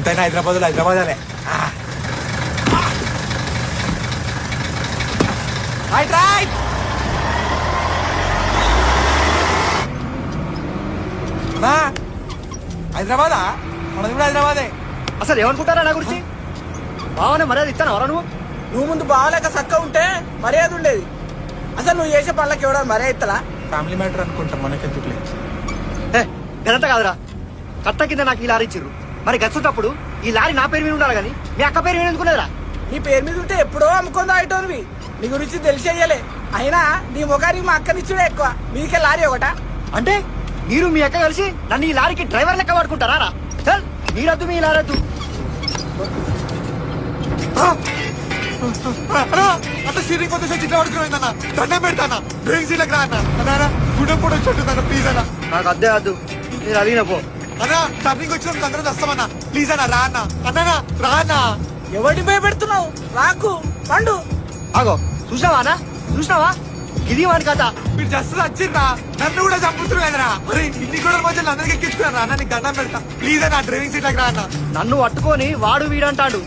ఎంతైనా హైదరాబాద్ అనే హైదరాబాదా మనది కూడా హైదరాబాదే. అసలు ఏమనుకుంటారా నా గురించి? బావనే మర్యాద ఇస్తాను ఎవరా నువ్వు ముందు బావలేక చక్క ఉంటే మర్యాద ఉండేది. అసలు నువ్వు చేసే పనులకు ఎవడ మర్యాద ఇస్తలా? ఫ్యామిలీ మ్యాటర్ అనుకుంటాం, మనకెందుకులే. గదంతా కాదురా, కట్ట కింద నాకు ఈ లారీ ఇచ్చిర్రు. మరి గచ్చుంటప్పుడు ఈ లారీ నా పేరు మీద ఉండాలి కానీ మీ అక్క పేరు మీద ఎందుకున్నదిరా? నీ పేరు మీద ఉంటే ఎప్పుడో అమ్ముకుందా అయిటోనివి. నీ గురించి తెలిసేయలే. అయినా నీ ముఖానికి మా అక్కనిచ్చుడే ఎక్కువ, మీకే లారీ ఒకట. అంటే మీరు మీ అక్క కలిసి నన్ను ఈ లారీకి డ్రైవర్ లెక్క వాడుకుంటారా రా? చల్, మీరద్దు మీ లారద్దు. అంత స్టీరింగ్ కొద్ది చిట్లా పడుకున్నాయిందన్న, దండం పెడతానా, డ్రైవింగ్ సీట్లకు రా అన్న. గుండె కూడా వచ్చి ప్లీజ్ అన్న. నాకు అద్దే వద్దు, మీరు అడిగిన పో అన్నా. టర్నింగ్ వచ్చిన అందరం వస్తామన్నా, ప్లీజ్ అన్న రా అన్న. అన్నా రా అన్న. ఎవరిని భయపెడుతున్నావు? రాకు పండు. ఆగో, చూసినావా చూసినావా? ఇది వాడి కథ. మీరు జస్ట్ వచ్చిర్రా, నన్ను కూడా చంపుతున్నారు కదరా. మరి ఇన్ని కూడా మధ్య అందరికి ఎక్కించుకున్నారా అన్న? నీకు దండం పెడతా ప్లీజ్ అన్న, డ్రైవింగ్ సీట్లకు రా అన్న. నన్ను పట్టుకొని వాడు వీడంటాడు.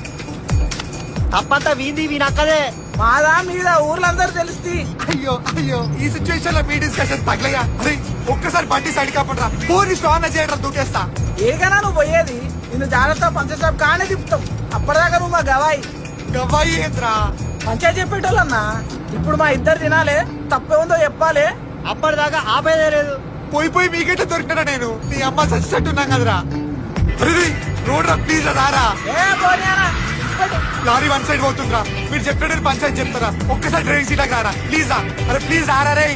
తప్పంతా వీంది వీనక్కదే. మాదా మీద ఊర్లందరూ తెలుస్తుంది. అయ్యో ఈ సిచ్యువేషన్ లో మీ డిస్కషన్ తగలయ్యా. అరే ఒక్కసారి బండి సైడ్ కాపడరా, ఫోన్ స్టాన్ చేయడం దూకేస్తా. ఏకైనా నువ్వు పోయేది, నిన్ను జాగ్రత్త పంచాయతీ కానే తిప్పుతాం. అప్పటిదాకా నువ్వు మా గవాయి ఏంద్రా? పంచాయతీ చెప్పేటోళ్ళన్నా. ఇప్పుడు మా ఇద్దరు తినాలే, తప్పేముందో చెప్పాలి. అప్పటిదాకా ఆపేదే లేదు. పోయి మీకైతే దొరికినా నేను నీ అమ్మ చచ్చినట్టున్నాం కదరా. అరే రోడ్ రా ప్లీజ్ రారా. లారీ వన్ సైడ్ పోతుందిరా, మీరు చెప్పాడు పంచాయతీ చెప్తారా? ఒక్కసారి డ్రైవింగ్ సీట్లకు రారా ప్లీజ్ రా. అరే ప్లీజ్ రారా రే.